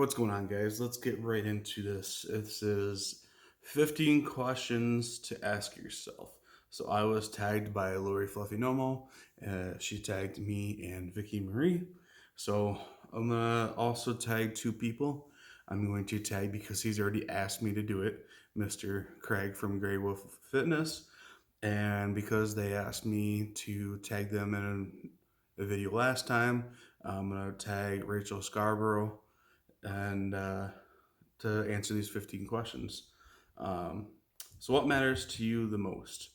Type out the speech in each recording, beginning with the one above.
What's going on, guys? Let's get right into this. This is 15 questions to ask yourself. So I was tagged by Lori Fluffy Nomo. She tagged me and Vicky Marie. So I'm gonna also tag two people. I'm going to tag because he's already asked me to do it, Mr. Craig from Grey Wolf Fitness, and because they asked me to tag them in a video last time, I'm gonna tag Rachel Scarborough and to answer these 15 questions. Um, so, what matters to you the most?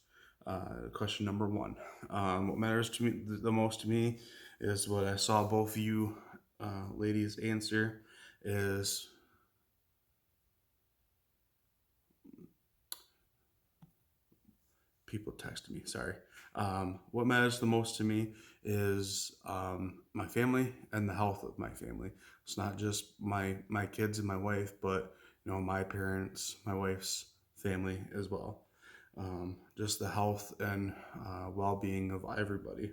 Question number one. What matters to me the most to me is what I saw both of you ladies answer is people texted me. Sorry. What matters the most to me is my family and the health of my family. It's not just my kids and my wife, but my parents, my wife's family as well. Just the health and well-being of everybody.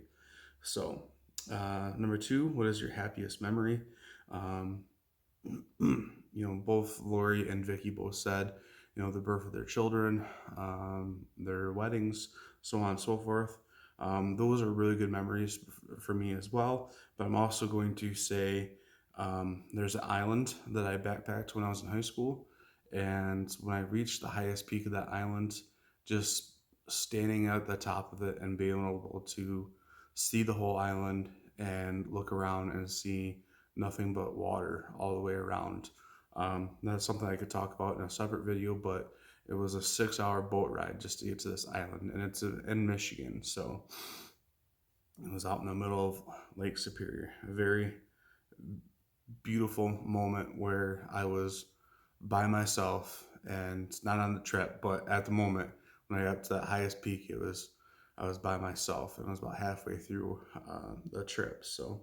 So, number two, what is your happiest memory? Um, both Lori and Vicky both said, the birth of their children, their weddings, so on and so forth. Those are really good memories for me as well. But I'm also going to say there's an island that I backpacked when I was in high school. And when I reached the highest peak of that island, just standing at the top of it and being able to see the whole island and look around and see nothing but water all the way around. That's something I could talk about in a separate video, but it was a 6-hour boat ride just to get to this island, and it's in Michigan. So it was out in the middle of Lake Superior. A very beautiful moment where I was by myself and not on the trip, but at the moment when I got to that highest peak, I was by myself, and I was about halfway through the trip. So,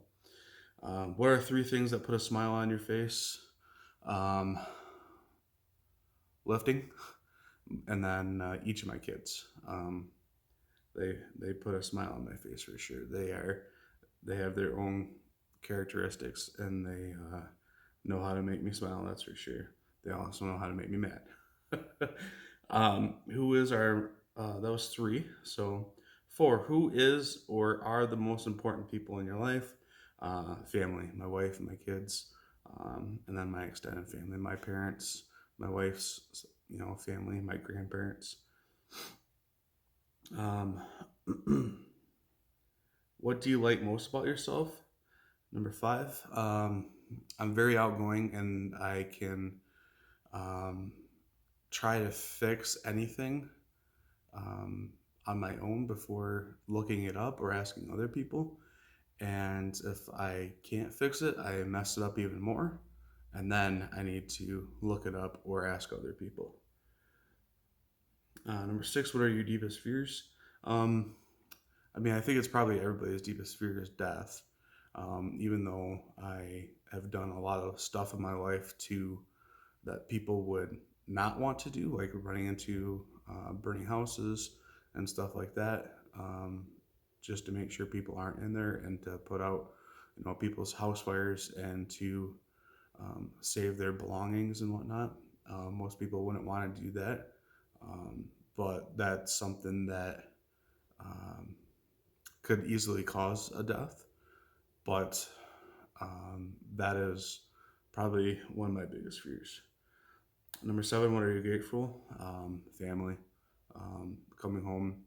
what are three things that put a smile on your face? Um, Lifting, and then each of my kids. They put a smile on my face for sure. They have their own characteristics, and they know how to make me smile. That's for sure. They also know how to make me mad. Who is our? That was three. So four. Who is or are the most important people in your life? Family, my wife and my kids, and then my extended family, my parents, my wife's family, my grandparents. Um, what do you like most about yourself? Number five. I'm very outgoing, and I can um, try to fix anything on my own before looking it up or asking other people. And if I can't fix it, I mess it up even more. And then I need to look it up or ask other people. Number six, what are your deepest fears? Um, I think it's probably everybody's deepest fear is death. Even though I have done a lot of stuff in my life that people would not want to do, like running into burning houses and stuff like that, just to make sure people aren't in there and to put out, people's house fires and to save their belongings and whatnot. Most people wouldn't want to do that, but that's something that um, could easily cause a death. But that is probably one of my biggest fears. Number seven, what are you grateful? Family. Coming home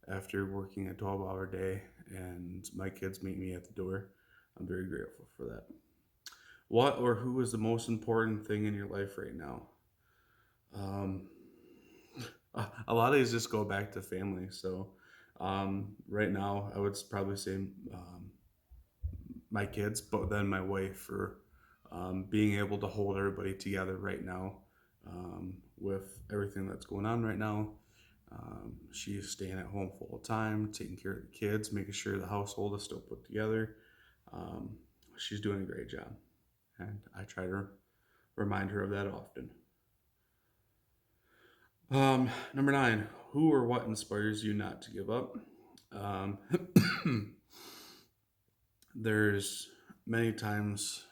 after working a 12-hour day and my kids meet me at the door. I'm very grateful for that. What or who is the most important thing in your life right now? Um, a lot of these just go back to family. So right now, I would probably say my kids, but then my wife for being able to hold everybody together right now with everything that's going on right now. She's staying at home full time, taking care of the kids, making sure the household is still put together. Um, she's doing a great job, and I try to remind her of that often. Number nine, who or what inspires you not to give up? Um, there's many times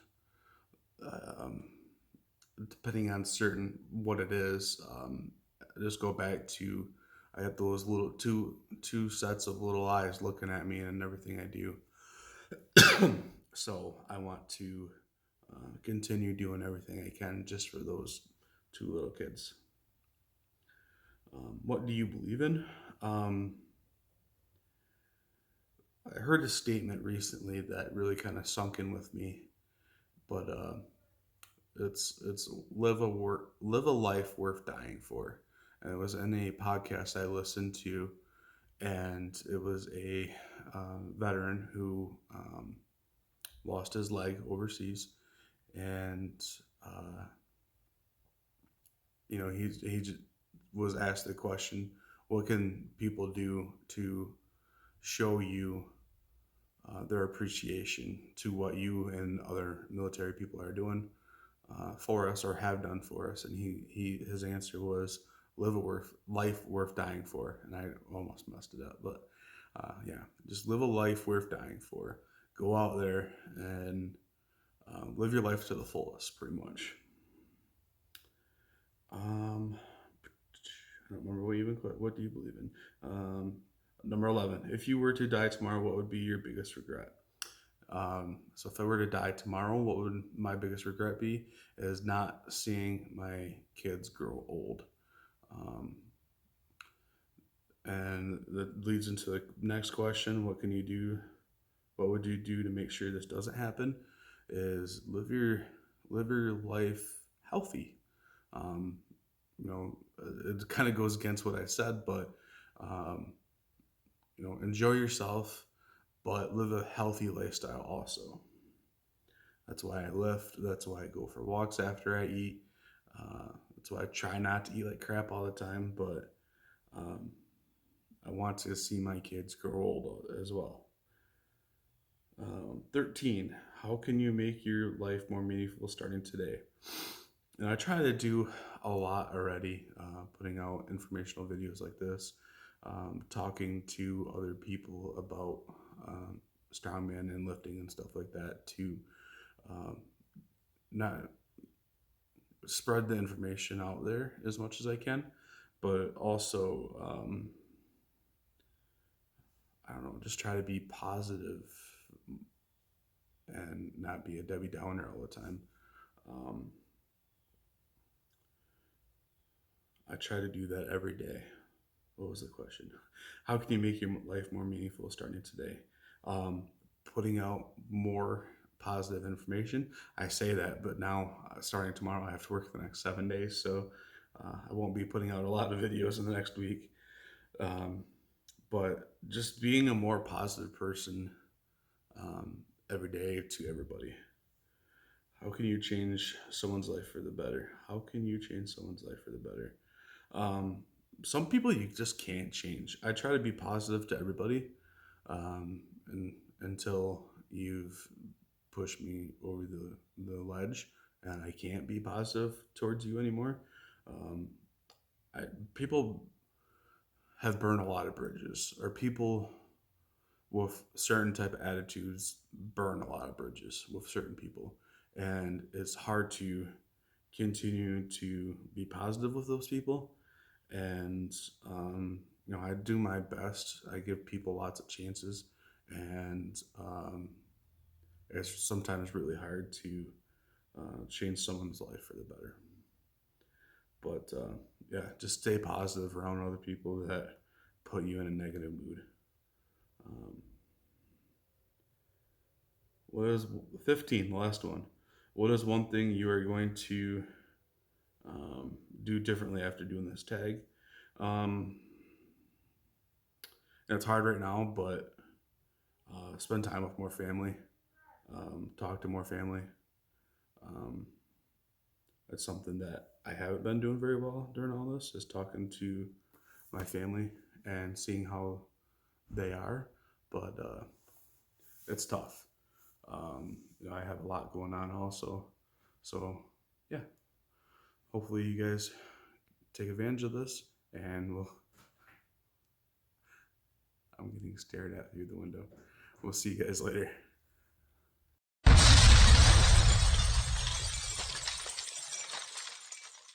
depending on certain what it is. I just go back to I have those little two sets of little eyes looking at me and everything I do. So I want to continue doing everything I can just for those two little kids. What do you believe in? Um, I heard a statement recently that really kind of sunk in with me, but it's live a life worth dying for, and it was in a podcast I listened to, and it was a veteran who lost his leg overseas, and uh, he was asked the question, what can people do to show you their appreciation to what you and other military people are doing for us or have done for us? And his answer was life worth dying for. And I almost messed it up, but yeah, just live a life worth dying for. Go out there and live your life to the fullest, pretty much. Um, I don't remember what do you believe in? Number 11. If you were to die tomorrow, what would be your biggest regret? So if I were to die tomorrow, what would my biggest regret be? Is not seeing my kids grow old. Um, and that leads into the next question: what can you do? What would you do to make sure this doesn't happen? Is live your life healthy. Um, it kind of goes against what I said, but um, enjoy yourself, but live a healthy lifestyle also. That's why I lift. That's why I go for walks after I eat. That's why I try not to eat like crap all the time, but um, I want to see my kids grow old as well. 13. How can you make your life more meaningful starting today? And I try to do a lot already, putting out informational videos like this, talking to other people about strongman and lifting and stuff like that to um, not spread the information out there as much as I can, but also, I don't know, just try to be positive and not be a Debbie Downer all the time. Um, I try to do that every day. What was the question? How can you make your life more meaningful starting today? Um, Putting out more positive information. I say that, but now starting tomorrow, I have to work the next 7 days, so I won't be putting out a lot of videos in the next week. Um, but just being a more positive person every day to everybody. How can you change someone's life for the better? How can you change someone's life for the better? Um, some people you just can't change. I try to be positive to everybody, and until you've pushed me over the ledge and I can't be positive towards you anymore. Um, People have burned a lot of bridges, or people with certain type of attitudes burn a lot of bridges with certain people, and it's hard to continue to be positive with those people. And I do my best. I give people lots of chances, and it's sometimes really hard to change someone's life for the better. But yeah, just stay positive around other people that put you in a negative mood. Um, what is 15? The last one. What is one thing you are going to do differently after doing this tag? Um, it's hard right now, but spend time with more family, talk to more family. Um, that's something that I haven't been doing very well during all this, is talking to my family and seeing how they are. But it's tough. I have a lot going on also. So, yeah, hopefully you guys take advantage of this, and I'm getting stared at through the window. We'll see you guys later.